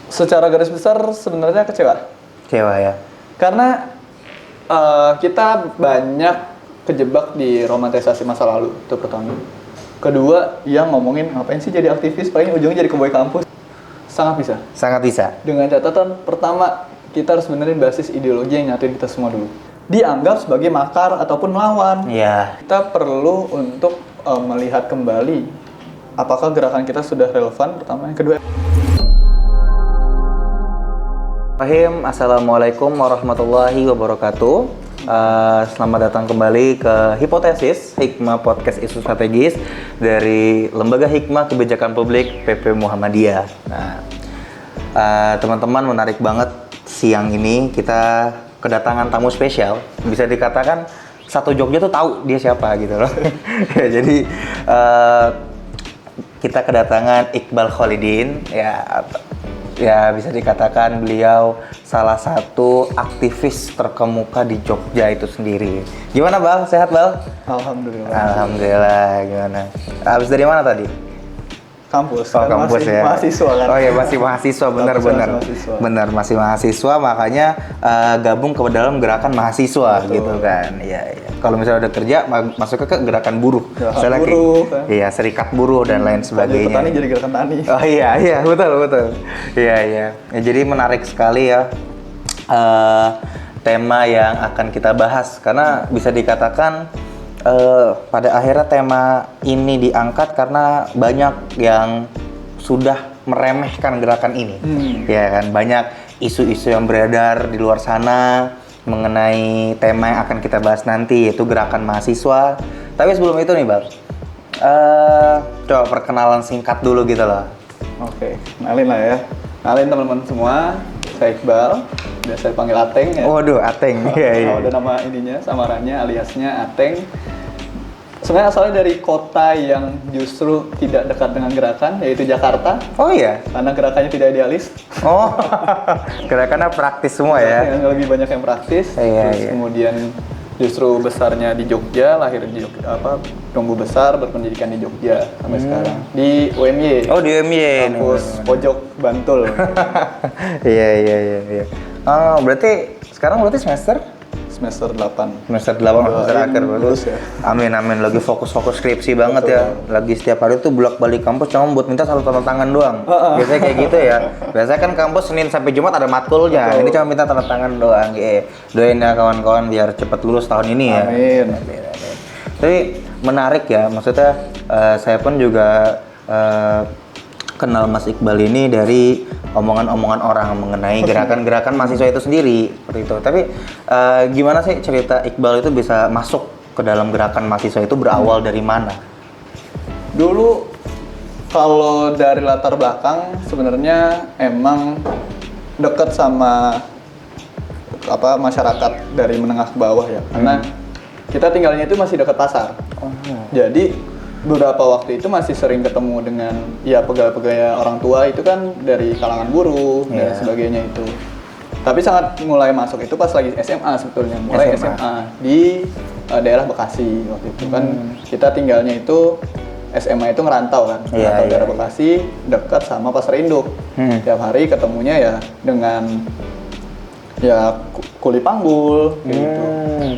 Secara garis besar sebenarnya kecewa. Kecewa ya. Karena kita banyak kejebak di romantisasi masa lalu, itu pertama. Kedua, yang ngomongin ngapain sih jadi aktivis, paling ujungnya jadi keboi kampus. Sangat bisa. Sangat bisa. Dengan catatan, pertama, kita harus benerin basis ideologi yang nyatuin kita semua dulu. Dianggap sebagai makar ataupun melawan. Iya. Kita perlu untuk melihat kembali apakah gerakan kita sudah relevan, pertama. Yang kedua, Assalamualaikum warahmatullahi wabarakatuh. Selamat datang kembali ke Hipotesis Hikmah Podcast Isu Strategis dari Lembaga Hikmah Kebijakan Publik PP Muhammadiyah. Nah, teman-teman, menarik banget siang ini kita kedatangan tamu spesial. Bisa dikatakan satu Jogja tuh tahu dia siapa gitu loh. Jadi kita kedatangan Iqbal Khalidin ya bisa dikatakan beliau salah satu aktivis terkemuka di Jogja itu sendiri. Gimana Bal? Sehat Bal? alhamdulillah. Alhamdulillah. Gimana? Habis dari mana tadi? Kampus. Oh, kampus masih ya. Mahasiswa kan? Oh iya, masih mahasiswa, benar masih mahasiswa, makanya gabung ke dalam gerakan mahasiswa. Betul. Gitu kan. Iya. Kalau misalnya udah kerja masuk ke gerakan buruh. Gerakan buruh kan. Iya, serikat buruh dan lain sebagainya. Petani jadi gerakan tani. Oh iya, betul. Iya. Ya, jadi menarik sekali ya tema yang akan kita bahas, karena bisa dikatakan pada akhirnya tema ini diangkat karena banyak yang sudah meremehkan gerakan ini. Ya kan, banyak isu-isu yang beredar di luar sana mengenai tema yang akan kita bahas nanti, yaitu gerakan mahasiswa. Tapi sebelum itu nih Bang, coba perkenalan singkat dulu gitu loh. Oke, kenalin lah ya. Kenalin teman-teman semua, saya Iqbal, biasa dipanggil Ateng ya. Waduh, Ateng. Iya. Ada nama ininya, samarannya, aliasnya Ateng. Sebenarnya asalnya dari kota yang justru tidak dekat dengan gerakan, yaitu Jakarta. Oh iya? Karena gerakannya tidak idealis. Oh, gerakannya praktis semua ya? Yang lebih banyak yang praktis. Terus kemudian justru besarnya di Jogja, lahir di Jogja, tumbuh besar, berpendidikan di Jogja sampai sekarang. Di UMY. Oh, di UMY. Kampus Pojok Bantul. Iya. Oh, berarti sekarang semester? Semester 8. Semester 8, semester akhir. Lulus ya. Amin. Lagi fokus skripsi banget. Betul. Ya. Lagi setiap hari tuh bolak-balik kampus cuma buat minta satu tanda tangan doang. Biasanya kayak gitu ya. Biasanya kan kampus Senin sampai Jumat ada matkulnya. Betul. Ini cuma minta tanda tangan doang. Doain ya kawan-kawan biar cepat lulus tahun ini ya. Amin. Tapi menarik ya, maksudnya saya pun juga kenal Mas Iqbal ini dari omongan-omongan orang mengenai gerakan-gerakan mahasiswa itu sendiri, seperti itu. Tapi gimana sih cerita Iqbal itu bisa masuk ke dalam gerakan mahasiswa itu, berawal dari mana? Dulu kalau dari latar belakang sebenarnya emang dekat sama masyarakat dari menengah ke bawah ya, karena kita tinggalnya itu masih dekat pasar. Jadi beberapa waktu itu masih sering ketemu dengan pegawai-pegawai orang tua itu kan dari kalangan buruh dan sebagainya itu. Tapi sangat mulai masuk itu pas lagi SMA sebetulnya, mulai SMA di daerah Bekasi waktu itu kan kita tinggalnya itu SMA itu ngerantau kan, daerah Bekasi dekat sama Pasar Induk. Tiap hari ketemunya ya dengan kuli panggul gitu.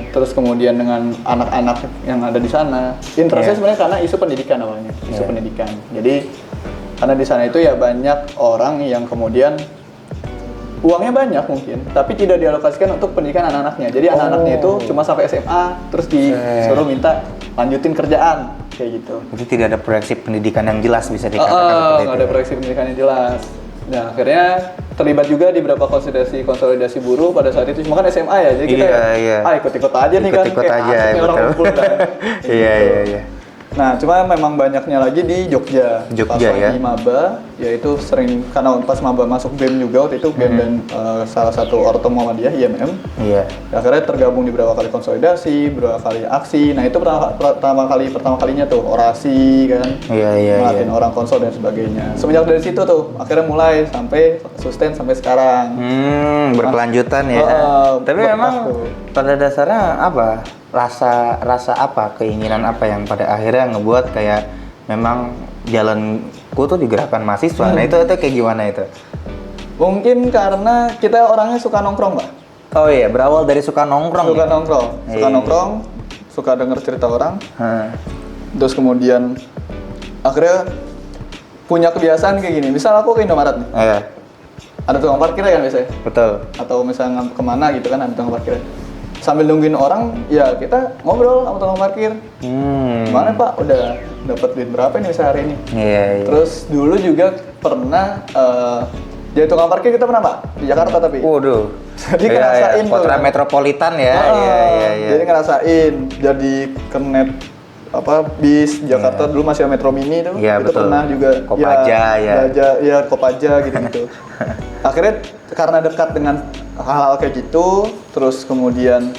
Terus kemudian dengan anak-anak yang ada di sana. Interestnya sebenarnya karena isu pendidikan awalnya, isu pendidikan. Jadi karena di sana itu ya banyak orang yang kemudian uangnya banyak mungkin, tapi tidak dialokasikan untuk pendidikan anak-anaknya. Jadi anak-anaknya itu cuma sampai SMA, terus disuruh minta lanjutin kerjaan kayak gitu. Jadi tidak ada proyeksi pendidikan yang jelas, bisa dikatakan seperti itu. Nggak ada proyeksi pendidikan yang jelas. Nah, akhirnya terlibat juga di beberapa konsolidasi buruh pada saat itu. Cuma kan SMA ya, jadi kita ikut-ikut aja nih kan. Ikut aja, orang kumpul kan. Iya. Nah, cuma memang banyaknya lagi di Jogja. Pas ya. Di Maba, yaitu sering, karena pas Maba masuk BEM juga waktu itu, BEM dan salah satu Orto Muhammadiyah, IMM. Iya. Akhirnya tergabung di beberapa kali konsolidasi, beberapa kali aksi. Nah, itu pertama kalinya tuh orasi kan. Ngelatin orang konsol dan sebagainya. Semenjak dari situ tuh, akhirnya mulai sampai sustain sampai sekarang. Berkelanjutan ya. Tapi memang pada dasarnya apa? Rasa apa, keinginan apa yang pada akhirnya ngebuat kayak memang jalanku tuh di gerakan mahasiswa. Nah itu kayak gimana itu? Mungkin karena kita orangnya suka nongkrong, Pak. Oh iya, berawal dari suka nongkrong. Suka ya? nongkrong, suka Iya. nongkrong, suka denger cerita orang. Hah. Terus kemudian akhirnya punya kebiasaan kayak gini. Misal aku ke Indomaret nih, Iya, ada tukang parkir kan biasanya. betul. Atau misalnya kemana gitu kan ada tukang parkir. Sambil nungguin orang, ya kita ngobrol sama tukang parkir. Gimana Pak, udah dapat duit berapa nih misalnya hari ini? Iya, iya. Terus dulu juga pernah jadi tukang parkir kita pernah Pak di Jakarta tapi. Waduh. Jadi Iya, ngerasain iya. tuh. Kota metropolitan ya. Ah, Iya, iya, iya. Jadi ngerasain jadi kernet bis Jakarta dulu masih ada Metro Mini tuh. Iya, Itu betul. pernah juga Kopaja, ya. ya Kopaja gitu-gitu. Akhirnya karena dekat dengan hal-hal kayak gitu, terus kemudian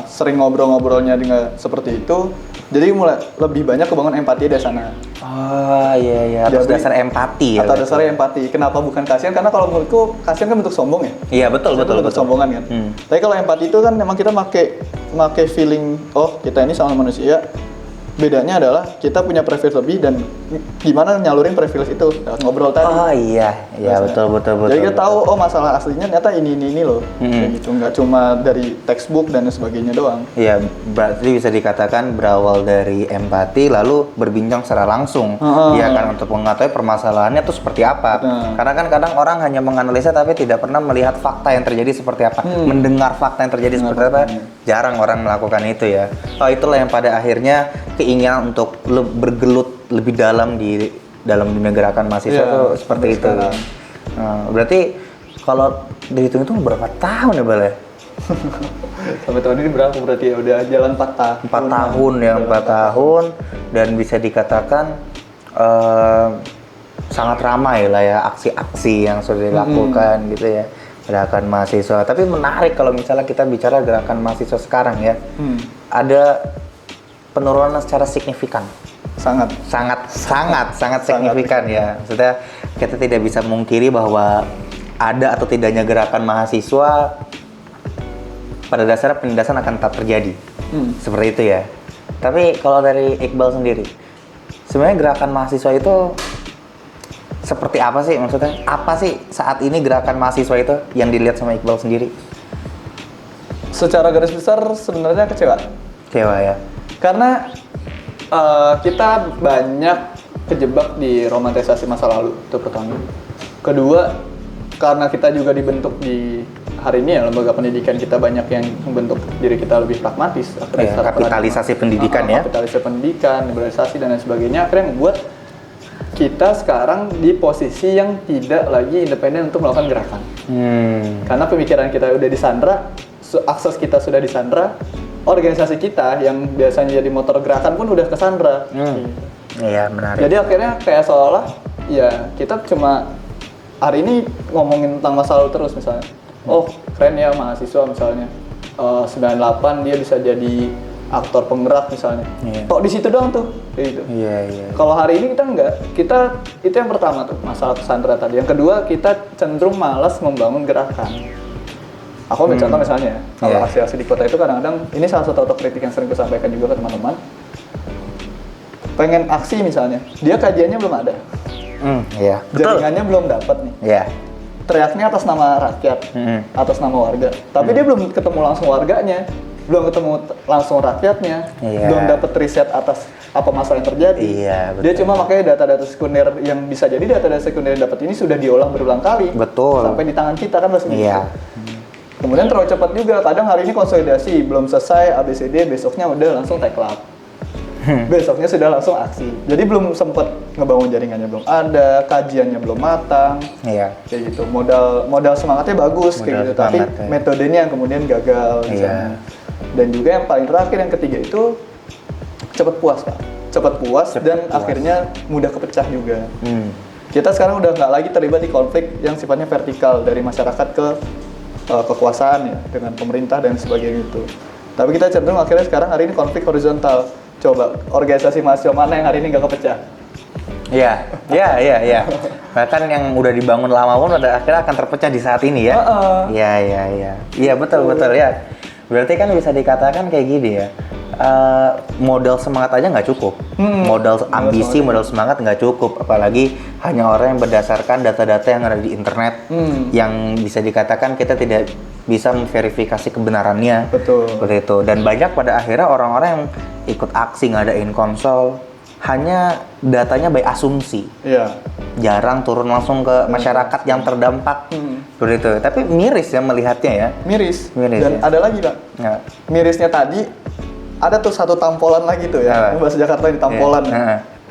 sering ngobrol-ngobrolnya dengan seperti itu, jadi mulai lebih banyak kebangun empati dari sana. Oh iya, iya. Atas Jadi, dasar empati ya. Atas berarti. dasarnya empati. Kenapa bukan kasihan? Karena kalau menurutku kasihan kan bentuk sombong ya. Iya, betul, Itu betul, bentuk betul. sombongan kan. Tapi kalau empati itu kan memang kita make feeling, oh kita ini sama manusia. Bedanya adalah kita punya privilege lebih dan gimana nyalurin privilege itu lewat ngobrol tadi. Oh iya, iya betul, betul, betul. Jadi kita betul. tahu oh masalah aslinya ternyata ini loh. Kayak gitu, nggak cuma dari textbook dan sebagainya doang. Iya, berarti bisa dikatakan berawal dari empati lalu berbincang secara langsung. Iya kan, untuk mengetahui permasalahannya tuh seperti apa. Karena kan kadang orang hanya menganalisa tapi tidak pernah melihat fakta yang terjadi seperti apa. Mendengar fakta yang terjadi seperti apa. Jarang orang melakukan itu ya. Oh, itulah yang pada akhirnya keinginan untuk bergelut lebih dalam di dunia gerakan mahasiswa Iya, tuh seperti sampai itu. sekarang. Nah, berarti kalau dihitung itu berapa tahun ya, Bal ya? Sampai tahun ini berapa berarti ya? Udah jalan 4 tahun. 4 tahun ya, 4 tahun, dan bisa dikatakan sangat ramai lah ya aksi-aksi yang sudah dilakukan gitu ya, gerakan mahasiswa. Tapi menarik kalau misalnya kita bicara gerakan mahasiswa sekarang ya, ada penurunan secara signifikan. Sangat signifikan ya. Maksudnya kita tidak bisa mungkiri bahwa ada atau tidaknya gerakan mahasiswa pada dasarnya penindasan akan tetap terjadi. Seperti itu ya. Tapi kalau dari Iqbal sendiri, sebenarnya gerakan mahasiswa itu seperti apa sih? Maksudnya apa sih saat ini gerakan mahasiswa itu yang dilihat sama Iqbal sendiri? Secara garis besar sebenarnya kecewa. Kecewa ya. Karena kita banyak kejebak di romantisasi masa lalu, itu pertama. Kedua, karena kita juga dibentuk di hari ini ya, lembaga pendidikan kita banyak yang membentuk diri kita lebih pragmatis. Ya, kapitalisasi pendidikan ya. Kapitalisasi pendidikan, liberalisasi dan lain sebagainya, akhirnya membuat kita sekarang di posisi yang tidak lagi independen untuk melakukan gerakan. Karena pemikiran kita udah disandra, akses kita sudah disandra, organisasi kita yang biasanya jadi motor gerakan pun udah kesandra. Iya, menarik. Jadi akhirnya kayak seolah ya kita cuma hari ini ngomongin tentang masa lalu terus misalnya. Oh keren ya mahasiswa misalnya 98 dia bisa jadi aktor penggerak misalnya. Kok di situ doang tuh kayak gitu. Iya. Kalau hari ini kita enggak, kita itu yang pertama tuh masalah kesandra tadi. Yang kedua kita cenderung malas membangun gerakan. Aku ambil contoh misalnya, kalau aksi-aksi di kota itu kadang-kadang, ini salah satu otokritik yang sering gue sampaikan juga ke teman-teman. Pengen aksi misalnya, dia kajiannya belum ada. Iya. Jaringannya belum dapat nih. Iya. Teriaknya atas nama rakyat, atas nama warga. Tapi dia belum ketemu langsung warganya, belum ketemu langsung rakyatnya, belum dapat riset atas apa masalah yang terjadi. Iya, betul. Dia cuma makanya data-data sekunder yang bisa jadi data-data sekunder yang dapat ini sudah diolah berulang kali. Betul. Sampai di tangan kita kan pasti. Iya. Kemudian terlalu cepat juga, kadang hari ini konsolidasi, belum selesai ABCD, besoknya udah langsung taklap. Besoknya sudah langsung aksi. Jadi belum sempat ngebangun jaringannya belum ada, kajiannya belum matang. Iya. Kayak gitu. Modal semangatnya bagus kayak gitu, tapi metodenya yang kemudian gagal misalnya. Dan juga yang paling terakhir yang ketiga itu cepat puas, Pak. Cepat puas dan akhirnya mudah kepecah juga. Kita sekarang udah nggak lagi terlibat di konflik yang sifatnya vertikal dari masyarakat ke kekuasaan ya, dengan pemerintah dan sebagainya itu. Tapi kita cenderung akhirnya sekarang hari ini konflik horizontal. Coba organisasi mahasiswa mana yang hari ini nggak kepecah? Iya. Bahkan yang udah dibangun lama pun pada akhirnya akan terpecah di saat ini ya. Iya, betul ya. Berarti kan bisa dikatakan kayak gini ya. modal semangat aja nggak cukup, modal ambisi, modal semangat nggak cukup, apalagi hanya orang yang berdasarkan data-data yang ada di internet, yang bisa dikatakan kita tidak bisa memverifikasi kebenarannya. Betul. Seperti itu. Dan banyak pada akhirnya orang-orang yang ikut aksi ngadain konsol hanya datanya by asumsi. Iya. Jarang turun langsung ke masyarakat yang terdampak. Seperti itu. Tapi miris ya melihatnya ya. Miris. ya. Dan ada lagi, Pak. Ya. Mirisnya tadi ada tuh satu tampolan lagi tuh ya. Apa? Bahasa Jakarta ini tampolan.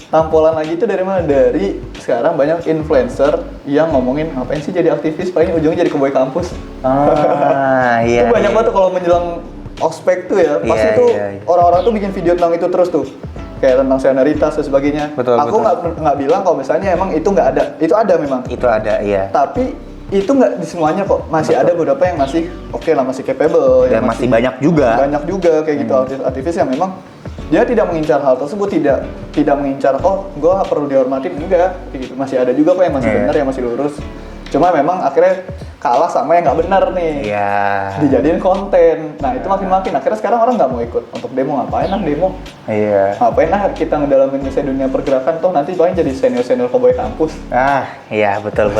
Tampolan lagi itu dari mana? Dari sekarang banyak influencer yang ngomongin ngapain sih jadi aktivis, paling ujungnya jadi keboy kampus. Iya. Itu banyak banget tuh kalau menjelang ospek tuh ya. Pasti tuh orang-orang tuh bikin video tentang itu terus tuh. Kayak tentang senioritas dan sebagainya. Betul, Aku nggak bilang kalau misalnya emang itu nggak ada. Itu ada memang. Itu ada, iya. Tapi itu nggak di semuanya kok. Masih ada beberapa yang masih oke lah, masih capable. Dan yang masih banyak juga. Banyak juga kayak gitu aktivis yang memang dia tidak mengincar hal tersebut, tidak mengincar gue perlu dihormatin, enggak gitu. Masih ada juga kok yang masih benar, yang masih lurus. Cuma memang akhirnya kalah sama yang nggak benar nih. Iya. Dijadiin konten. Nah itu makin akhirnya sekarang orang nggak mau ikut untuk demo. Ngapain lah demo? Iya. Ngapain lah kita ngedalamin misalnya dunia pergerakan, toh nanti paling jadi senior cowboy kampus. Iya, betul.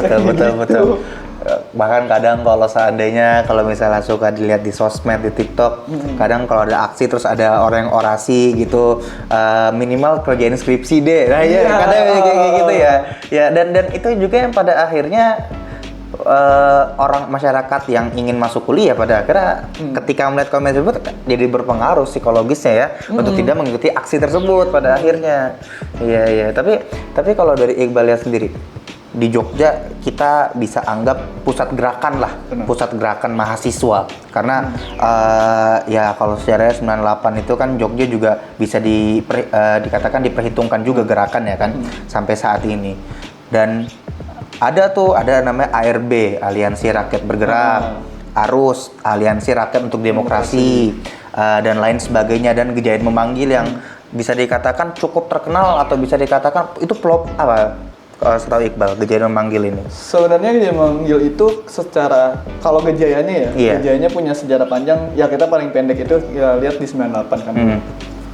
Bahkan kadang kalau seandainya kalau misalnya suka dilihat di sosmed, di TikTok, kadang kalau ada aksi terus ada orang yang orasi gitu, minimal kerjain skripsi deh. Nah ya, kadang kayak gitu ya. Ya, dan itu juga yang pada akhirnya orang masyarakat yang ingin masuk kuliah pada akhirnya ketika melihat komen tersebut jadi berpengaruh psikologisnya ya untuk tidak mengikuti aksi tersebut pada akhirnya. Iya. Tapi kalau dari Iqbal lihat sendiri, di Jogja kita bisa anggap pusat gerakan lah, pusat gerakan mahasiswa karena ya kalau sejarahnya 98 itu kan Jogja juga bisa dikatakan diperhitungkan juga gerakan ya kan sampai saat ini. Dan ada namanya ARB, Aliansi Rakyat Bergerak, Arus, Aliansi Rakyat untuk Demokrasi, dan lain sebagainya, dan Gejayan Memanggil yang bisa dikatakan cukup terkenal atau bisa dikatakan itu pelop apa setahu Iqbal, Gejayan Memanggil ini? Sebenarnya Gejayan Memanggil itu secara kalau Gejayanya ya, Gejayanya punya sejarah panjang. Ya kita paling pendek itu kita lihat di 98 kan.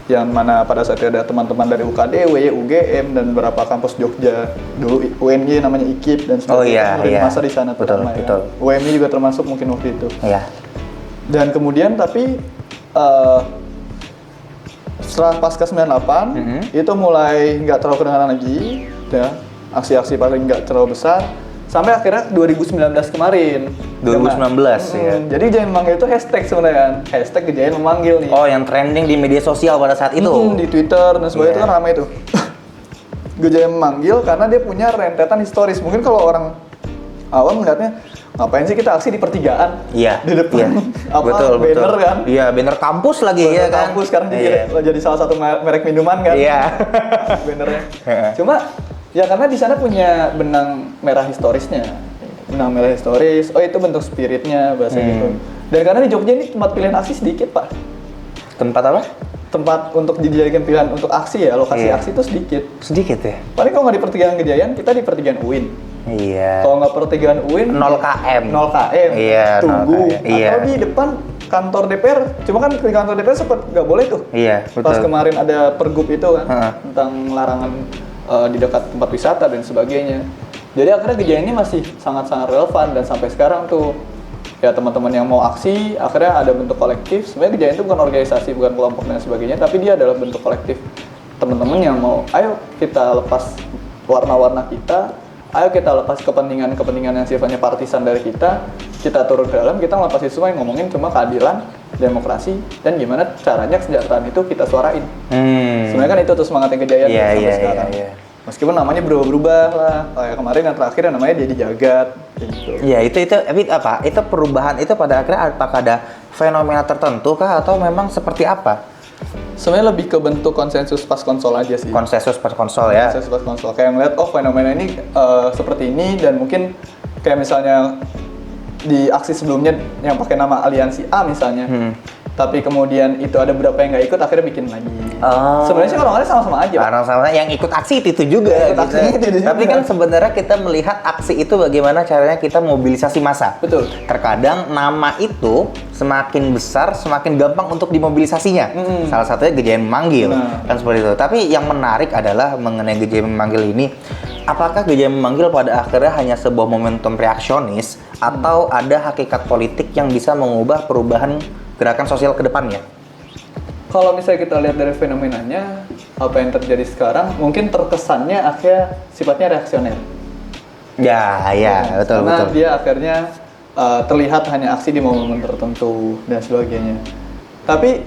Yang mana pada saat itu ada teman-teman dari UKDW, UGM dan beberapa kampus Jogja, dulu UNY namanya IKIP dan sebagainya. Masa di sana betul. Kan. UMY juga termasuk mungkin waktu itu. Iya. Dan kemudian tapi setelah pasca 98 itu mulai nggak terlalu kedengaran lagi, ya. Aksi-aksi paling nggak terlalu besar sampai akhirnya 2019 kemarin. 2019 ya. Jadi Gejayan Memanggil itu hashtag sebenarnya kan. Hashtag Gejayan Memanggil nih. Oh, yang trending di media sosial pada saat itu. Di Twitter dan sebagainya itu kan ramai tuh. Gejayan Memanggil karena dia punya rentetan historis. Mungkin kalau orang awam melihatnya ngapain sih kita aksi di pertigaan? Iya. Di depan betul, banner kan? Iya, banner kampus lagi ya kan. Kampus sekarang jadi salah satu merek minuman kan? Iya. Bannernya. Cuma ya karena di sana punya benang merah historisnya. Benang merah historis, itu bentuk spiritnya bahasa gitu. Dan karena di Jogja ini tempat pilihan aksi sedikit, Pak. Tempat apa? Tempat untuk dijadikan pilihan untuk aksi ya, lokasi aksi itu sedikit. Sedikit ya? Paling kalau nggak di pertigaan Gejayan, kita di pertigaan UIN. Iya. Kalau nggak pertigaan UIN, 0 km. 0 km. Iya, Tunggu. 0 km. Iya. Atau di depan kantor DPR. Cuma kan di kantor DPR sempat nggak boleh tuh. Iya, betul. Pas kemarin ada pergub itu kan, tentang larangan di dekat tempat wisata dan sebagainya. Jadi akhirnya Gejayan ini masih sangat-sangat relevan dan sampai sekarang tuh ya teman-teman yang mau aksi akhirnya ada bentuk kolektif. Sebenarnya Gejayan itu bukan organisasi, bukan kelompok dan sebagainya, tapi dia adalah bentuk kolektif. Teman-teman yang mau, ayo kita lepas warna-warna kita, ayo kita lepas kepentingan yang sifatnya partisan dari kita turun ke dalam, kita melepas itu semua yang ngomongin cuma keadilan, demokrasi, dan gimana caranya kesejahteraan itu kita suarain. Sebenarnya kan itu tuh semangatnya Gejayan sampai sekarang. Meskipun namanya berubah-ubah lah, kayak kemarin yang terakhir namanya Dedi Jagat gitu. Iya, itu apa? Itu perubahan itu pada akhirnya apakah ada fenomena tertentu kah atau memang seperti apa? Sebenarnya lebih ke bentuk konsensus pas konsol aja sih. Konsensus pas konsol ya. Konsensus pas konsol. Kayak ngeliat fenomena ini seperti ini dan mungkin kayak misalnya di aksi sebelumnya yang pakai nama Aliansi A misalnya. tapi kemudian itu ada beberapa yang nggak ikut, akhirnya bikin lagi. Sebenarnya sih orang-orangnya sama-sama aja. Orang-sama yang ikut aksi itu juga. Ikut aksi itu juga. Tapi kan sebenarnya kita melihat aksi itu bagaimana caranya kita mobilisasi massa. Betul. Terkadang nama itu semakin besar, semakin gampang untuk dimobilisasinya. Salah satunya Gejayan Memanggil, kan seperti itu. Tapi yang menarik adalah mengenai Gejayan Memanggil ini, apakah Gejayan Memanggil pada akhirnya hanya sebuah momentum reaksionis atau ada hakikat politik yang bisa mengubah perubahan gerakan sosial ke depannya? Kalau misalnya kita lihat dari fenomenanya, apa yang terjadi sekarang mungkin terkesannya akhirnya sifatnya reaksioner. Ya, betul. Karena dia akhirnya terlihat hanya aksi di momen tertentu dan sebagainya. Tapi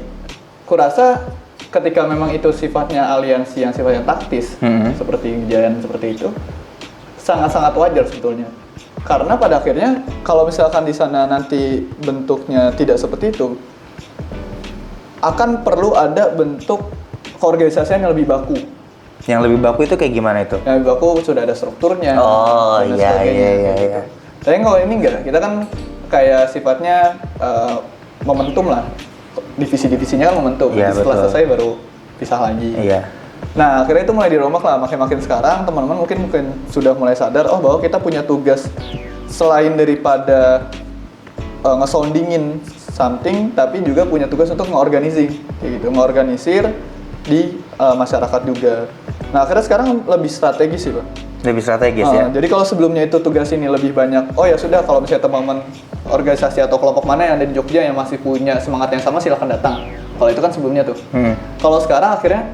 kurasa ketika memang itu sifatnya aliansi yang sifatnya taktis, seperti Gejayan seperti itu, sangat-sangat wajar sebetulnya. Karena pada akhirnya kalau misalkan di sana nanti bentuknya tidak seperti itu, akan perlu ada bentuk keorganisasian yang lebih baku. Yang lebih baku itu kayak gimana itu? Yang lebih baku sudah ada strukturnya. Oh dan iya. gitu. Tapi kalau ini enggak, kita kan kayak sifatnya momentum lah. Divisi-divisinya kan momentum. Ya, setelah betul. selesai baru pisah lagi. Iya. Nah, akhirnya itu mulai dirombak lah. Makin sekarang teman-teman mungkin sudah mulai sadar, oh bahwa kita punya tugas selain daripada ngesoundingin something, tapi juga punya tugas untuk ngorganisir di masyarakat juga. Nah, akhirnya sekarang lebih strategis sih, Pak. Lebih strategis ya. Jadi kalau sebelumnya itu tugas ini lebih banyak, oh ya sudah, kalau misalnya teman-teman organisasi atau kelompok mana yang ada di Jogja yang masih punya semangat yang sama, silakan datang. Kalau itu kan sebelumnya tuh. Kalau sekarang akhirnya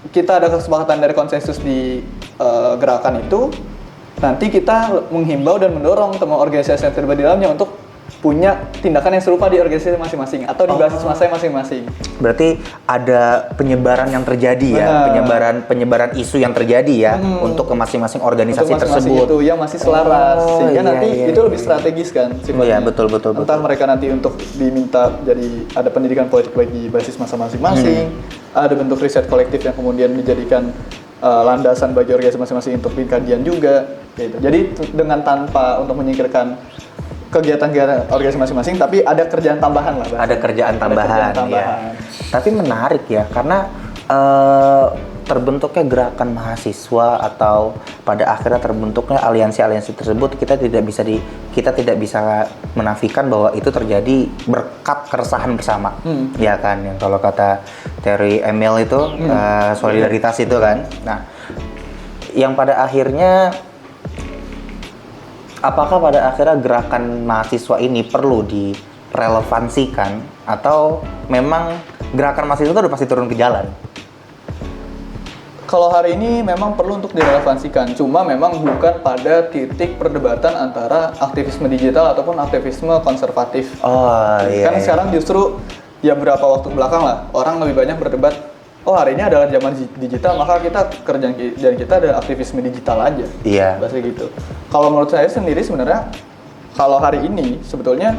kita ada kesepakatan dari konsensus di gerakan itu, nanti kita menghimbau dan mendorong teman organisasi yang terlibat di dalamnya untuk punya tindakan yang serupa di organisasi masing-masing atau di basis massa masing-masing. Berarti ada penyebaran yang terjadi ya, penyebaran isu yang terjadi ya untuk ke masing-masing organisasi untuk masing-masing tersebut. itu yang masih selaras, sehingga nanti itu lebih strategis kan sifatnya. Iya, betul. Entah mereka nanti untuk diminta jadi ada pendidikan politik bagi basis massa masing-masing, ada bentuk riset kolektif yang kemudian dijadikan landasan bagi organisasi masing-masing untuk kajian juga gitu. Jadi dengan tanpa untuk menyingkirkan kegiatan-kegiatan organisasi masing-masing, tapi ada kerjaan tambahan lah. Ada kerjaan tambahan. Ya. Tapi menarik ya, karena terbentuknya gerakan mahasiswa atau pada akhirnya terbentuknya aliansi-aliansi tersebut, kita tidak bisa menafikan bahwa itu terjadi berkat keresahan bersama, ya kan? Yang kalau kata Terry Emil itu solidaritas itu kan. Nah, yang pada akhirnya apakah pada akhirnya gerakan mahasiswa ini perlu direlevansikan atau memang gerakan mahasiswa itu udah pasti turun ke jalan? Kalau hari ini memang perlu untuk direlevansikan, cuma memang bukan pada titik perdebatan antara aktivisme digital ataupun aktivisme konservatif. Oh iya. Kan sekarang justru ya beberapa waktu belakang lah, orang lebih banyak berdebat, oh hari ini adalah zaman digital, maka kerjaan kita ada aktivisme digital aja. Iya. Bahasa gitu. Kalau menurut saya sendiri sebenarnya, kalau hari ini sebetulnya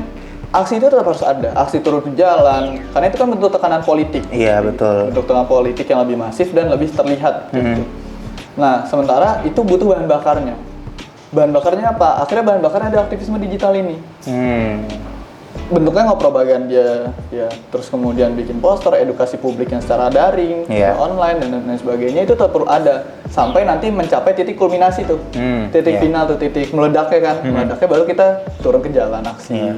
aksi itu tetap harus ada, aksi turun ke jalan, karena itu kan bentuk tekanan politik. Iya, betul. Bentuk tekanan politik yang lebih masif dan lebih terlihat. Gitu. Nah, sementara itu butuh bahan bakarnya. Bahan bakarnya apa? Akhirnya bahan bakarnya ada aktivisme digital ini. Bentuknya propaganda, ya, terus kemudian bikin poster, edukasi publik yang secara daring, online dan lain sebagainya, itu tetap perlu ada sampai nanti mencapai titik kulminasi tuh, titik final tuh, titik meledaknya kan, meledaknya baru kita turun ke jalan aksi.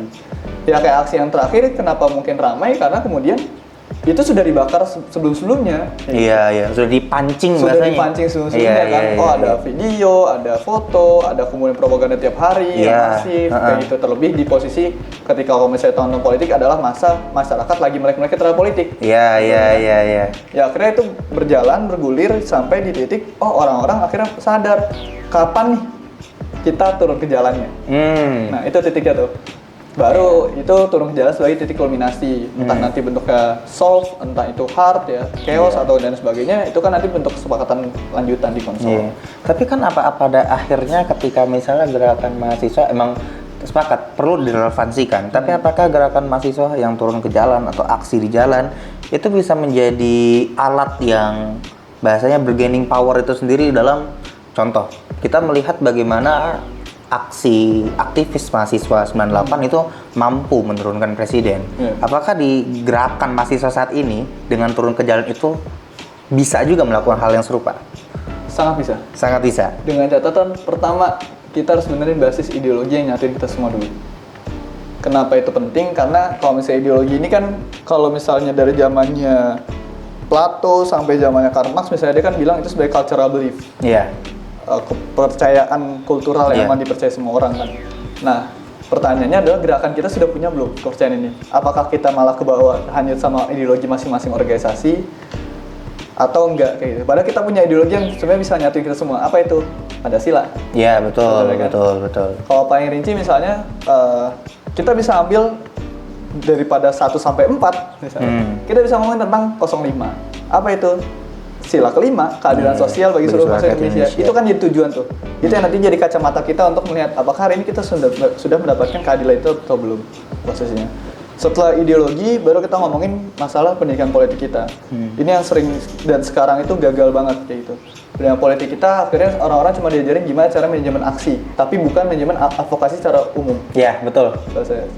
Ya kayak aksi yang terakhir, kenapa mungkin ramai karena kemudian itu sudah dibakar sebelum-sebelumnya. Iya, sudah dipancing sudah bahasanya. Dipancing sebelum-sebelumnya kan. Ada video, ada foto, ada kemudian propaganda tiap hari yang masif kayak gitu. Terlebih di posisi ketika kalau misalnya tahun politik adalah masa masyarakat lagi melek-melek terhadap politik. Iya. Ya akhirnya itu berjalan bergulir sampai di titik orang-orang akhirnya sadar kapan nih kita turun ke jalannya. Nah, itu titiknya tuh. Baru itu turun ke jalan sebagai titik kulminasi, entah nanti bentuknya soft, entah itu hard ya, chaos atau dan sebagainya, itu kan nanti bentuk kesepakatan lanjutan di konsol. Tapi kan pada akhirnya ketika misalnya gerakan mahasiswa emang sepakat perlu direlevansikan, tapi apakah gerakan mahasiswa yang turun ke jalan atau aksi di jalan itu bisa menjadi alat yang bahasanya bargaining power itu sendiri dalam contoh kita melihat bagaimana aksi aktivis mahasiswa 98 itu mampu menurunkan presiden. Apakah di gerakan mahasiswa saat ini dengan turun ke jalan itu bisa juga melakukan hal yang serupa? Sangat bisa. Sangat bisa. Dengan catatan pertama, kita harus benerin basis ideologi yang nyatuin kita semua dulu. Kenapa itu penting? Karena kalau misalnya ideologi ini kan, kalau misalnya dari zamannya Plato sampai zamannya Karl Marx, misalnya dia kan bilang itu sebagai cultural belief. Iya. Kepercayaan kultural yang emang dipercaya semua orang kan. Nah, pertanyaannya adalah gerakan kita sudah punya belum kepercayaan ini? Apakah kita malah ke bawah hanyut sama ideologi masing-masing organisasi atau enggak kayak gitu? Padahal kita punya ideologi yang sebenarnya bisa nyatuin kita semua. Apa itu? Pancasila. Iya, betul, Kan? betul. Kalau paling rinci misalnya kita bisa ambil daripada 1 sampai 4 misalnya. Kita bisa ngomongin tentang 05. Apa itu? Sila kelima, keadilan sosial bagi seluruh masyarakat Indonesia. Itu kan jadi tujuan tuh. Itu yang nanti jadi kacamata kita untuk melihat apakah hari ini kita sudah mendapatkan keadilan itu atau belum prosesnya. Setelah ideologi, baru kita ngomongin masalah pendidikan politik kita. Ini yang sering dan sekarang itu gagal banget kayak gitu. Pendidikan politik kita akhirnya orang-orang cuma diajarin gimana cara manajemen aksi, tapi bukan manajemen advokasi secara umum. Iya, betul.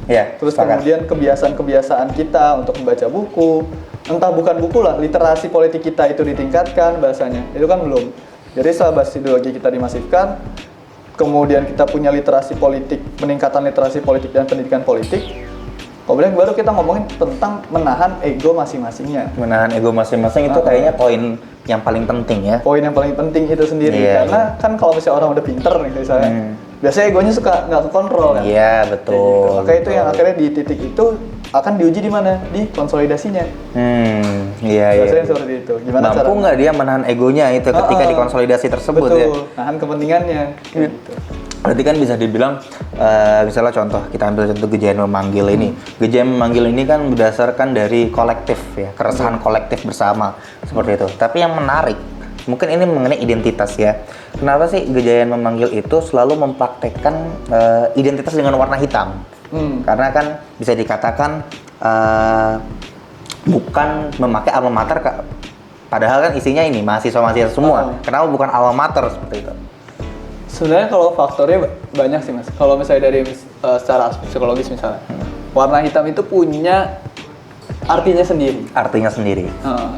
Iya. Terus kemudian kebiasaan-kebiasaan kita untuk membaca buku, entah bukan buku lah, literasi politik kita itu ditingkatkan bahasanya. Itu kan belum. Jadi setelah basis ideologi kita dimasifkan, kemudian kita punya literasi politik, peningkatan literasi politik dan pendidikan politik. Kemudian baru kita ngomongin tentang menahan ego masing-masingnya. Menahan ego masing-masing itu kayaknya poin yang paling penting ya. Poin yang paling penting itu sendiri. Karena kan kalau misalnya orang udah pinter nih misalnya, biasanya egonya suka nggak kekontrol kan. Iya, betul. Gitu. Makanya itu yang akhirnya di titik itu akan diuji di mana? Di konsolidasinya. Iya. Biasanya seperti itu. Gimana mampu nggak dia menahan egonya itu ketika di konsolidasi tersebut ya? Betul, nahan kepentingannya. Gitu. Berarti kan bisa dibilang, misalnya contoh, kita ambil contoh Gejayan Memanggil ini. Gejayan Memanggil ini kan berdasarkan dari kolektif ya, keresahan kolektif bersama, seperti itu. Tapi yang menarik, mungkin ini mengenai identitas ya. Kenapa sih Gejayan Memanggil itu selalu mempraktekkan identitas dengan warna hitam? Karena kan bisa dikatakan bukan memakai alma mater, padahal kan isinya ini mahasiswa-mahasiswa semua. Kenapa bukan alma mater seperti itu? Sebenarnya kalau faktornya banyak sih mas. Kalau misalnya dari secara psikologis misalnya, warna hitam itu punya artinya sendiri. Artinya sendiri.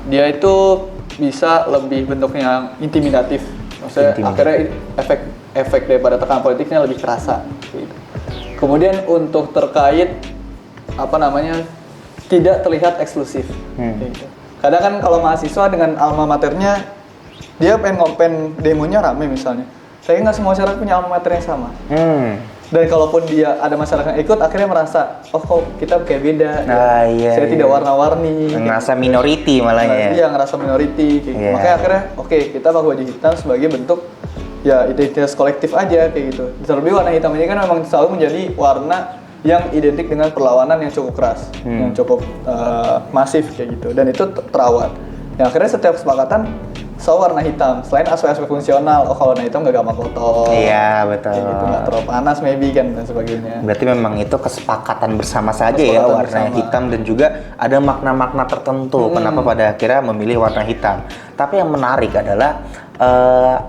Dia itu bisa lebih bentuknya intimidatif. Maksudnya akhirnya efek daripada tekanan politiknya lebih kerasa. Gitu. Kemudian untuk terkait tidak terlihat eksklusif. Gitu. Kadang kan kalau mahasiswa dengan alma maternya dia pengen demonya rame misalnya. Saya nggak semua masyarakat punya alma mater yang sama. Dan kalaupun dia ada masyarakat yang ikut, akhirnya merasa, oh kok kita kayak beda. Saya tidak warna-warni. Ngerasa minority malah ya. Iya, ngerasa minority. Makanya akhirnya, kita pakai baju hitam sebagai bentuk ya identitas kolektif aja kayak gitu. Terlebih warna hitam ini kan memang selalu menjadi warna yang identik dengan perlawanan yang cukup keras, yang cukup masif kayak gitu. Dan itu terawat. Yang akhirnya setiap kesepakatan warna hitam, selain aspek-aspek fungsional, kalau warna hitam nggak gampang kotor. Iya, betul. Kayak gitu, nggak terlalu panas maybe kan, dan sebagainya. Berarti memang itu kesepakatan bersama saja ya, warna hitam, dan juga ada makna-makna tertentu kenapa pada akhirnya memilih warna hitam. Tapi yang menarik adalah,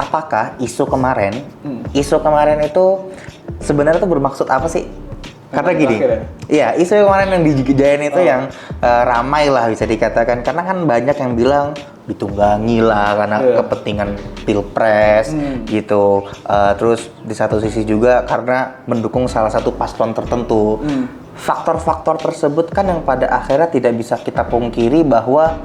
apakah isu kemarin itu sebenarnya itu bermaksud apa sih? Karena gini, iya isu kemarin yang di Gejayan itu yang ramai lah bisa dikatakan, karena kan banyak yang bilang ditunggangi lah karena kepentingan pilpres gitu, terus di satu sisi juga karena mendukung salah satu paslon tertentu. Faktor-faktor tersebut kan yang pada akhirnya tidak bisa kita pungkiri bahwa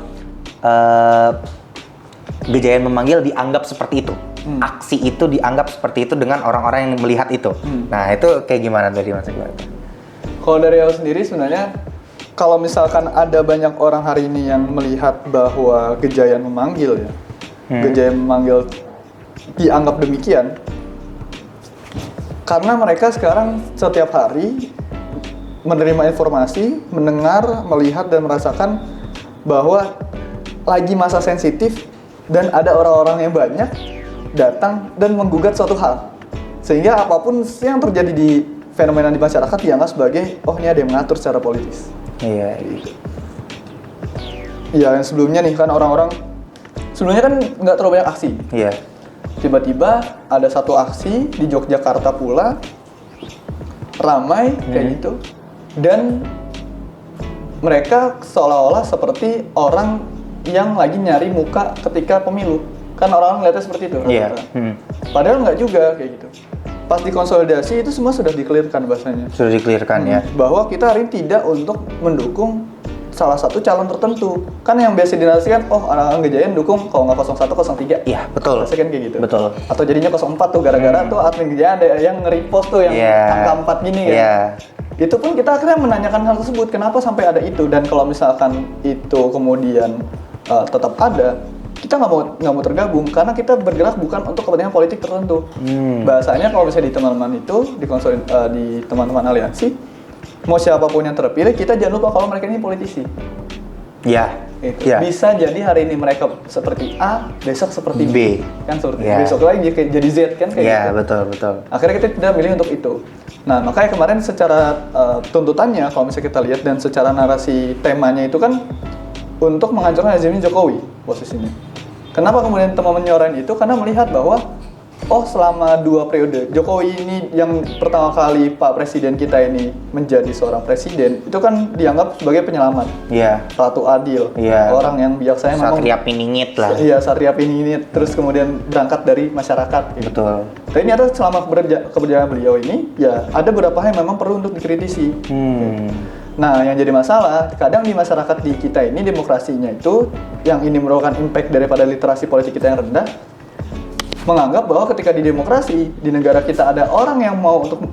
Gejayan Memanggil dianggap seperti itu. Aksi itu dianggap seperti itu dengan orang-orang yang melihat itu. Nah, itu kayak gimana dari Mas Iqbal? Kalau dari aku sendiri sebenarnya, kalau misalkan ada banyak orang hari ini yang melihat bahwa Gejayan Memanggil ya, Gejayan Memanggil dianggap demikian, karena mereka sekarang setiap hari menerima informasi, mendengar, melihat dan merasakan bahwa lagi masa sensitif dan ada orang-orang yang banyak datang dan menggugat suatu hal, sehingga apapun yang terjadi di fenomena di masyarakat dianggap sebagai ini ada yang mengatur secara politis. Iya. Iya, yang sebelumnya nih kan orang-orang sebelumnya kan nggak terlalu banyak aksi. Iya. tiba-tiba ada satu aksi di Yogyakarta pula, ramai kayak gitu, dan mereka seolah-olah seperti orang yang lagi nyari muka ketika pemilu. Kan orang ngeliatnya seperti itu. Iya. Padahal nggak juga kayak gitu. Pas dikonsolidasi itu semua sudah di-clear-kan bahasanya. Sudah di-clear-kan ya. Bahwa kita hari ini tidak untuk mendukung salah satu calon tertentu. Kan yang biasa dinarasikan, oh anak-anak Gejayan dukung kalau nggak 01, 03. Iya, betul. Biasanya kan kayak gitu. Betul. Atau jadinya 04 tuh gara-gara tuh admin Gejayan ada yang nge-repost tuh yang angka 4 gini kan. Iya. Itu pun kita akhirnya menanyakan hal tersebut, kenapa sampai ada itu, dan kalau misalkan itu kemudian tetap ada, kita nggak mau tergabung karena kita bergerak bukan untuk kepentingan politik tertentu. Bahasanya kalau misalnya di teman-teman itu di teman-teman aliansi, mau siapapun yang terpilih, kita jangan lupa kalau mereka ini politisi. Iya. Gitu. Ya. Bisa jadi hari ini mereka seperti A, besok seperti B. Kan seperti Ya. besok lagi jadi Z kan kayak Iya, gitu. betul. Akhirnya kita tidak milih untuk itu. Nah, makanya kemarin secara tuntutannya kalau misalnya kita lihat dan secara narasi temanya itu kan untuk menghancurkan rezim Jokowi posisinya. Kenapa kemudian teman menyorain itu? Karena melihat bahwa oh selama 2 periode Jokowi ini yang pertama kali Pak Presiden kita ini menjadi seorang presiden itu kan dianggap sebagai penyelamat, Iya. ratu adil, Iya. orang yang bijaksana memang. Satria Piningit lah. Iya, Satria Piningit, terus kemudian berangkat dari masyarakat. Gitu. Betul. Tapi ini selama keberjalanan beliau ini, ya ada beberapa hal yang memang perlu untuk dikritisi. Nah, yang jadi masalah, kadang di masyarakat di kita ini demokrasinya itu, yang ini merupakan impact daripada literasi politik kita yang rendah, menganggap bahwa ketika di demokrasi, di negara kita ada orang yang mau untuk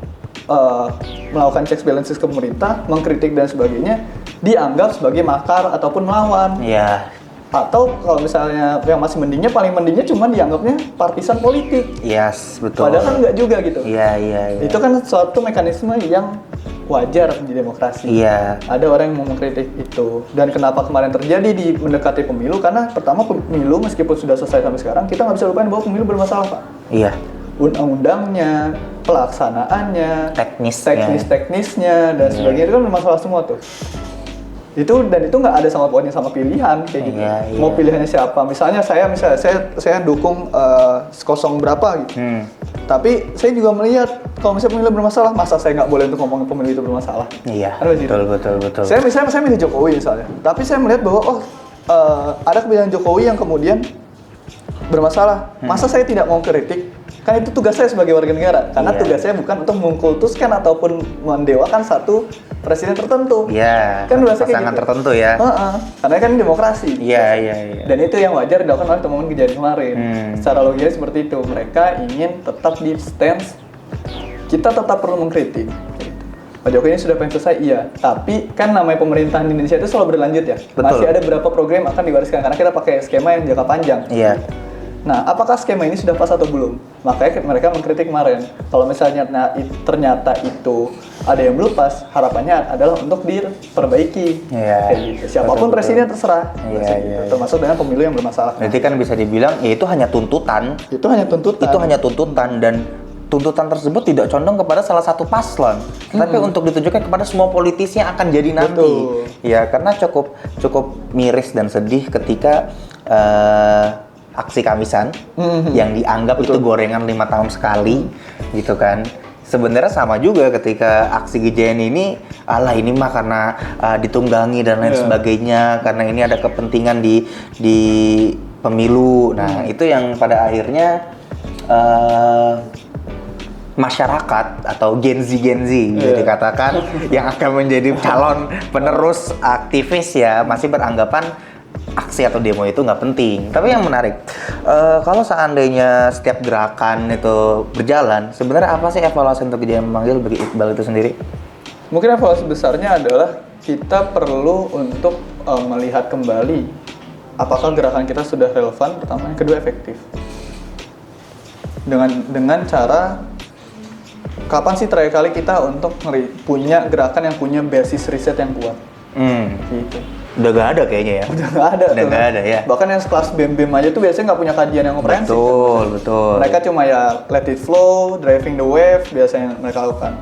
melakukan checks balances ke pemerintah, mengkritik dan sebagainya, dianggap sebagai makar ataupun melawan. Iya. Atau kalau misalnya yang masih mendingnya, paling mendingnya cuma dianggapnya partisan politik. Yes, betul. Padahal kan nggak juga gitu. Iya. Itu kan suatu mekanisme yang wajar di demokrasi. Iya. Ada orang yang mau mengkritik itu. Dan kenapa kemarin terjadi di mendekati pemilu? Karena pertama pemilu meskipun sudah selesai sampai sekarang, kita nggak bisa lupain bahwa pemilu bermasalah, Pak. Iya. Undang-undangnya, pelaksanaannya, Teknisnya. teknisnya dan sebagainya itu kan bermasalah semua tuh. Itu nggak ada sama poinnya sama pilihan kayak gitu. Iya. Mau pilihannya siapa? Misalnya saya dukung 0 berapa gitu. Tapi saya juga melihat kalau misalnya pemilu bermasalah, masa saya nggak boleh untuk ngomongin pemilu itu bermasalah? Iya. Kan begitu. Betul. Saya milih Jokowi misalnya. Tapi saya melihat bahwa ada kebijakan Jokowi yang kemudian bermasalah. Masa saya tidak mau kritik? Kan itu tugas saya sebagai warga negara. Karena Iya. tugas saya bukan untuk mengkultuskan ataupun mendewakan satu presiden tertentu. Iya. Kan biasa kayak Pasangan gitu. tertentu ya. Karena kan ini demokrasi. Iya. Dan itu yang wajar dilakukan oleh teman-teman Kejadian kemarin. Secara logiknya seperti itu. Mereka ingin tetap di stance, kita tetap perlu mengkritik. Gitu. Pak Jokowi ini sudah pengen selesai, iya. Tapi kan namanya pemerintahan di Indonesia itu selalu berlanjut ya. Betul. Masih ada beberapa program yang akan diwariskan karena kita pakai skema yang jangka panjang. Iya. Nah, apakah skema ini sudah pas atau belum? Makanya mereka mengkritik kemarin. Kalau misalnya ternyata itu ada yang belum pas, harapannya adalah untuk diperbaiki. Iya. Kayak gitu. Siapapun Betul. presiden terserah. Iya, Kayak iya. Termasuk dengan pemilu yang bermasalah. Berarti kan bisa dibilang ya itu hanya tuntutan. Itu hanya tuntutan. Dan tuntutan tersebut tidak condong kepada salah satu paslon, tapi untuk ditujukan kepada semua politisi yang akan jadi nanti. Betul. Ya, karena cukup miris dan sedih ketika aksi Kamisan yang dianggap itu gorengan 5 tahun sekali, gitu kan. Sebenarnya sama juga ketika aksi Gejayan ini, ini mah karena ditunggangi dan lain sebagainya, karena ini ada kepentingan di pemilu. Nah, itu yang pada akhirnya masyarakat atau Gen Z bisa dikatakan yang akan menjadi calon penerus aktivis ya masih beranggapan aksi atau demo itu nggak penting. Tapi yang menarik, kalau seandainya setiap gerakan itu berjalan, sebenarnya apa sih evaluasi untuk Gejayan memanggil bagi Iqbal itu sendiri? Mungkin evaluasi besarnya adalah kita perlu untuk melihat kembali apakah gerakan kita sudah relevan, pertama, yang kedua efektif. Dengan cara kapan sih terakhir kali kita untuk punya gerakan yang punya basis riset yang kuat? Gitu. Udah gak ada kayaknya ya? Udah nggak ada ya? Bahkan yang sekelas BEM aja tuh biasanya nggak punya kajian yang komprehensif. Betul. Mereka cuma ya let it flow, driving the wave biasanya mereka lakukan.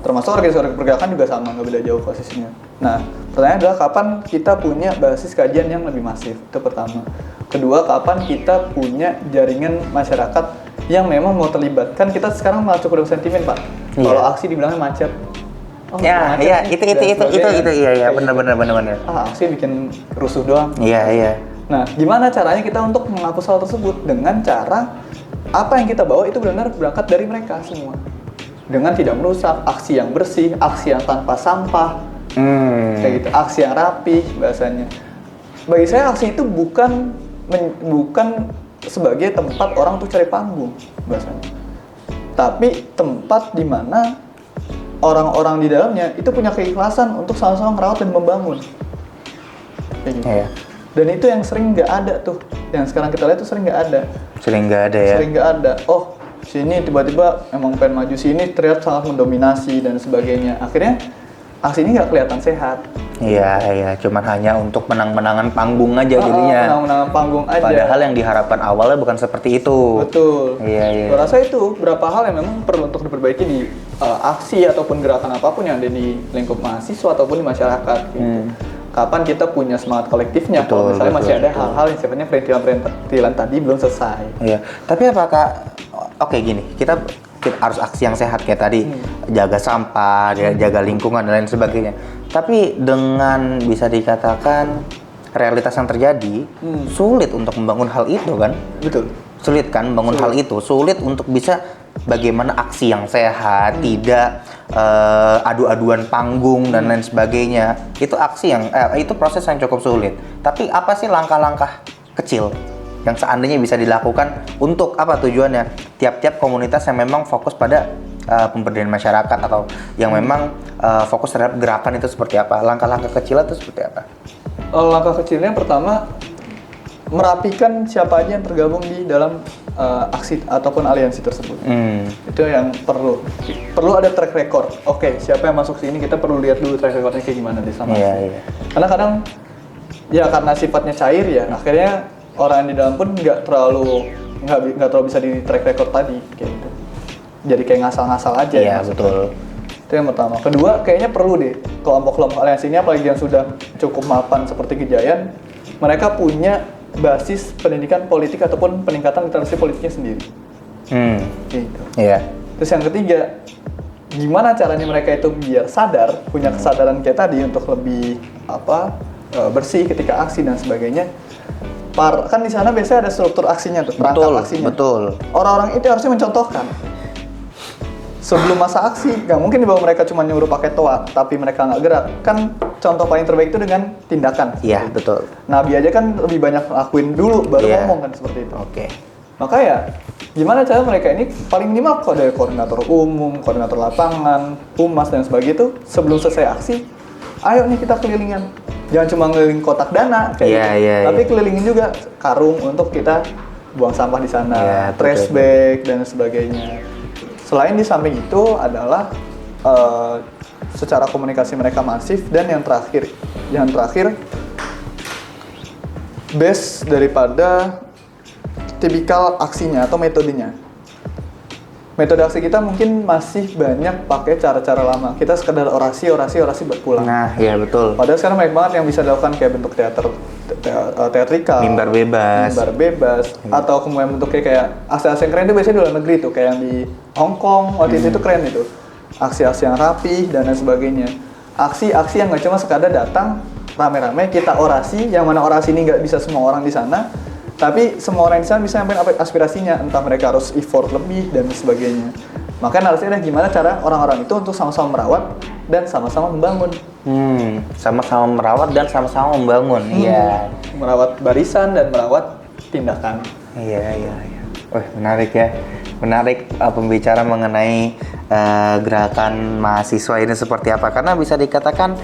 Termasuk organisasi pergerakan juga sama, nggak beda jauh posisinya. Nah, pertanyaannya adalah kapan kita punya basis kajian yang lebih masif? Itu pertama. Kedua, kapan kita punya jaringan masyarakat yang memang mau terlibat. Kan kita sekarang malah cukup sentimen, Pak. Iya. Kalau aksi dibilangnya macet. Oh, Ya, macet iya, nih, itu dan sebagainya. iya, Kayak benar. gitu. Aksi bikin rusuh doang. Iya. Nah, gimana caranya kita untuk menghapus hal tersebut? Dengan cara apa yang kita bawa itu benar-benar berangkat dari mereka semua. Dengan tidak merusak, aksi yang bersih, aksi yang tanpa sampah, kayak gitu, aksi yang rapi bahasanya. Bagi saya aksi itu bukan sebagai tempat orang untuk cari panggung bahasanya, tapi tempat di mana orang-orang di dalamnya itu punya keikhlasan untuk sama-sama merawat dan membangun. Kayak gitu. Iya. Dan itu yang sering nggak ada tuh, yang sekarang kita lihat tuh sering nggak ada. Sering nggak ada ya. Sering nggak ada. Oh, sini tiba-tiba emang pengen maju sini, terlihat sangat mendominasi dan sebagainya. Akhirnya aksi ini nggak kelihatan sehat. Iya, cuman hanya untuk menang-menangan panggung aja jadinya. Menang-menangan panggung aja. Padahal yang diharapkan awalnya bukan seperti itu. Betul. Iya. Gue rasa itu berapa hal yang memang perlu untuk diperbaiki di aksi ataupun gerakan apapun yang ada di lingkup mahasiswa ataupun di masyarakat. Gitu. Kapan kita punya semangat kolektifnya? Kalau misalnya masih ada hal-hal yang sifatnya perintilan tadi belum selesai. Iya. Tapi apakah oke gini, kita harus aksi yang sehat kayak tadi, jaga sampah, jaga lingkungan dan lain sebagainya. Tapi dengan bisa dikatakan realitas yang terjadi, sulit untuk membangun hal itu kan? Betul. Sulit kan membangun hal itu, sulit untuk bisa bagaimana aksi yang sehat, tidak adu-aduan panggung dan lain sebagainya. Itu aksi yang itu proses yang cukup sulit. Tapi apa sih langkah-langkah kecil yang seandainya bisa dilakukan untuk apa tujuannya? Tiap-tiap komunitas yang memang fokus pada pemberdayaan masyarakat atau yang memang fokus terhadap gerakan itu seperti apa? Langkah-langkah kecil itu seperti apa? Langkah kecilnya pertama merapikan siapa aja yang tergabung di dalam aksi ataupun aliansi tersebut. Itu yang perlu ada track record. Oke, siapa yang masuk sini kita perlu lihat dulu track recordnya kayak gimana deh sama. Iya. Karena kadang ya karena sifatnya cair ya, akhirnya orang yang di dalam pun nggak terlalu bisa di track record tadi kayak gitu. Jadi kayak ngasal-ngasal aja. Iya, betul. Itu yang pertama. Kedua, kayaknya perlu deh kelompok-kelompok aliansi ini apalagi yang sudah cukup mapan seperti Gejayan, mereka punya basis pendidikan politik ataupun peningkatan literasi politiknya sendiri. Gitu. Iya. Terus yang ketiga, gimana caranya mereka itu biar sadar, punya kesadaran kayak tadi untuk lebih bersih ketika aksi dan sebagainya. Kan di sana biasanya ada struktur aksinya tuh, perangkat aksinya. Betul. Orang-orang itu harusnya mencontohkan. Sebelum masa aksi, nggak mungkin dibawa mereka cuma nyuruh pakai toa, tapi mereka nggak gerak. Kan contoh paling terbaik itu dengan tindakan. Iya, betul. Nabi aja kan lebih banyak lakuin dulu, baru ngomong kan seperti itu. Oke. Maka ya, gimana cara mereka ini paling minimal kalau dari koordinator umum, koordinator lapangan, humas dan sebagainya itu sebelum selesai aksi, ayo nih kita kelilingan. Jangan cuma ngeliling kotak dana kayak gitu, tapi kelilingin juga karung untuk kita buang sampah di sana, trash bag dan sebagainya. Selain di samping itu adalah secara komunikasi mereka masif dan yang terakhir base daripada tipikal aksinya atau metodenya. Metode aksi kita mungkin masih banyak pakai cara-cara lama. Kita sekedar orasi buat pulang. Nah, iya betul. Padahal sekarang banyak banget yang bisa dilakukan kayak bentuk teatrikal, mimbar bebas, atau kemudian bentuknya kayak aksi-aksi yang keren itu biasanya di luar negeri tuh, kayak yang di Hong Kong waktu itu keren itu. Aksi-aksi yang rapi dan lain sebagainya. Aksi-aksi yang nggak cuma sekadar datang rame-rame kita orasi, yang mana orasi ini nggak bisa semua orang di sana. Tapi semua orang di sana bisa nyampein aspirasinya, entah mereka harus effort lebih dan sebagainya. Makanya harusnya ada gimana cara orang-orang itu untuk sama-sama merawat dan sama-sama membangun. Sama-sama merawat dan sama-sama membangun. Iya. Merawat barisan dan merawat tindakan. Iya. Wah, menarik ya. Menarik pembicara mengenai gerakan mahasiswa ini seperti apa. Karena bisa dikatakan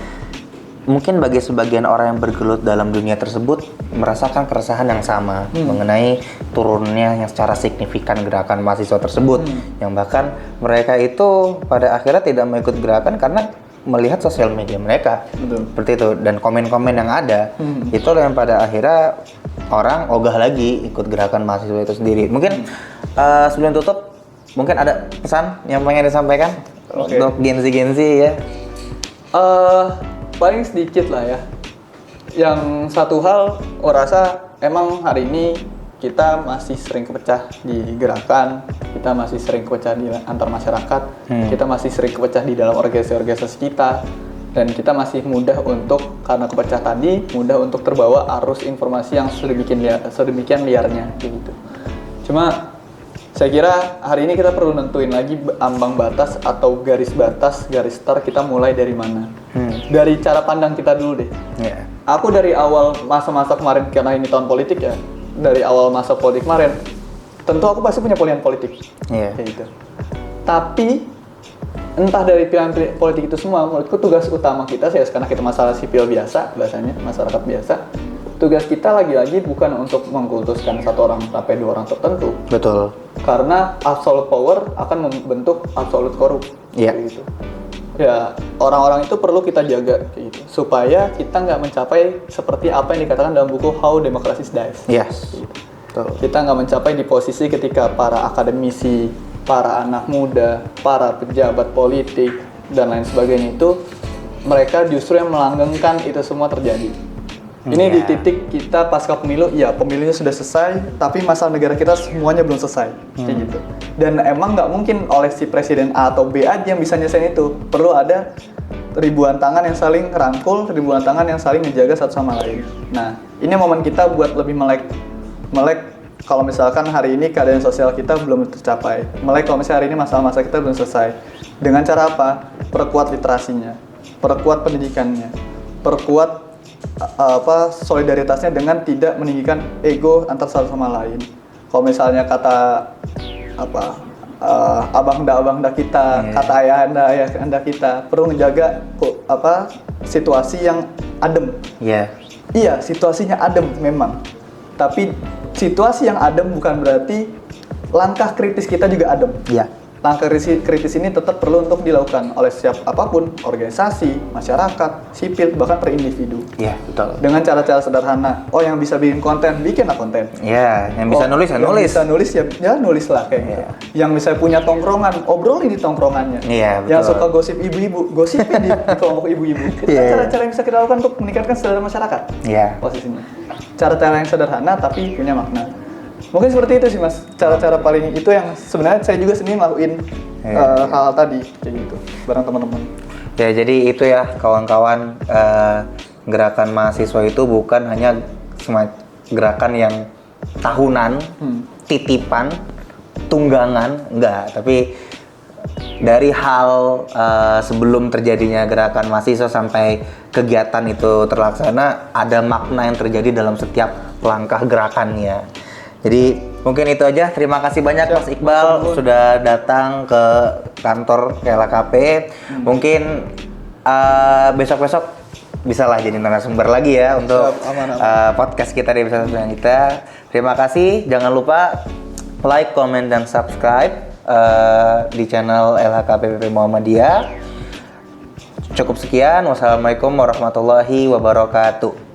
mungkin bagi sebagian orang yang bergelut dalam dunia tersebut merasakan keresahan yang sama mengenai turunnya yang secara signifikan gerakan mahasiswa tersebut, yang bahkan mereka itu pada akhirnya tidak mengikut gerakan karena melihat sosial media mereka. Betul. Seperti itu, dan komen-komen yang ada itu yang pada akhirnya orang ogah lagi ikut gerakan mahasiswa itu sendiri. Mungkin sebelum tutup mungkin ada pesan yang pengen disampaikan untuk Gen-Z ya. Paling sedikit lah ya. Yang satu hal, rasa emang hari ini kita masih sering kepecah di gerakan, kita masih sering kepecah di antar masyarakat, kita masih sering kepecah di dalam organisasi-organisasi kita, dan kita masih mudah untuk, karena kepecah tadi, mudah untuk terbawa arus informasi yang sedemikian liarnya gitu. Cuma saya kira hari ini kita perlu nentuin lagi ambang batas atau garis start kita mulai dari mana. Dari cara pandang kita dulu deh. Aku dari awal masa-masa kemarin, karena ini tahun politik ya, dari awal masa politik kemarin, tentu aku pasti punya pilihan politik. Kayak gitu. Tapi entah dari pilihan politik itu semua, menurutku tugas utama kita sih, karena kita masalah sipil biasa, bahasanya masyarakat biasa, tugas kita lagi-lagi bukan untuk mengkultuskan satu orang sampai dua orang tertentu. Betul. Karena absolute power akan membentuk absolute korup. Gitu. Ya, orang-orang itu perlu kita jaga kayak gitu, supaya kita nggak mencapai seperti apa yang dikatakan dalam buku How Democracy Dies. Gitu. Kita nggak mencapai di posisi ketika para akademisi, para anak muda, para pejabat politik dan lain sebagainya itu, mereka justru yang melanggengkan itu semua terjadi. Ini di titik kita pasca pemilu, ya pemilunya sudah selesai, tapi masalah negara kita semuanya belum selesai, kayak gitu. Dan emang nggak mungkin oleh si presiden A atau B aja yang bisa nyelesain itu. Perlu ada ribuan tangan yang saling rangkul, ribuan tangan yang saling menjaga satu sama lain. Nah, ini momen kita buat lebih melek kalau misalkan hari ini keadaan sosial kita belum tercapai. Melek kalau misalnya hari ini masalah-masalah kita belum selesai. Dengan cara apa? Perkuat literasinya, perkuat pendidikannya, perkuat solidaritasnya dengan tidak meninggikan ego antar satu sama lain. Kalau misalnya kata abang-abang kita, kata ayah-anda kita, perlu menjaga situasi yang adem. Iya, situasinya adem memang. Tapi situasi yang adem bukan berarti langkah kritis kita juga adem. Langkah kritis ini tetap perlu untuk dilakukan oleh apapun, organisasi, masyarakat, sipil, bahkan per individu. Betul. Dengan cara-cara sederhana. Oh, yang bisa bikin konten, bikinlah konten. Yang bisa nulis, ya nulis. Yang bisa nulis, ya nulislah kayak gitu. Yang bisa punya tongkrongan, obrolin di tongkrongannya. Betul. Yang suka gosip ibu-ibu, gosipin di kelompok ibu-ibu. Itu cara-cara yang bisa kita lakukan untuk meningkatkan kesadaran masyarakat. Posisinya. Cara-cara yang sederhana tapi punya makna. Mungkin seperti itu sih Mas, cara-cara paling itu yang sebenarnya saya juga sendiri ngelakuin hal-hal tadi kayak gitu bareng teman-teman. Jadi itu ya kawan-kawan, gerakan mahasiswa itu bukan hanya gerakan yang tahunan, titipan, tunggangan, enggak, tapi dari hal sebelum terjadinya gerakan mahasiswa sampai kegiatan itu terlaksana, ada makna yang terjadi dalam setiap langkah gerakannya. Jadi mungkin itu aja. Terima kasih banyak Mas Iqbal sudah datang ke kantor LHKP. Mungkin besok-besok bisalah jadi narasumber lagi ya untuk podcast kita di episode selanjutnya. Terima kasih. Jangan lupa like, comment, dan subscribe di channel LHKP PP Muhammadiyah. Cukup sekian. Wassalamualaikum warahmatullahi wabarakatuh.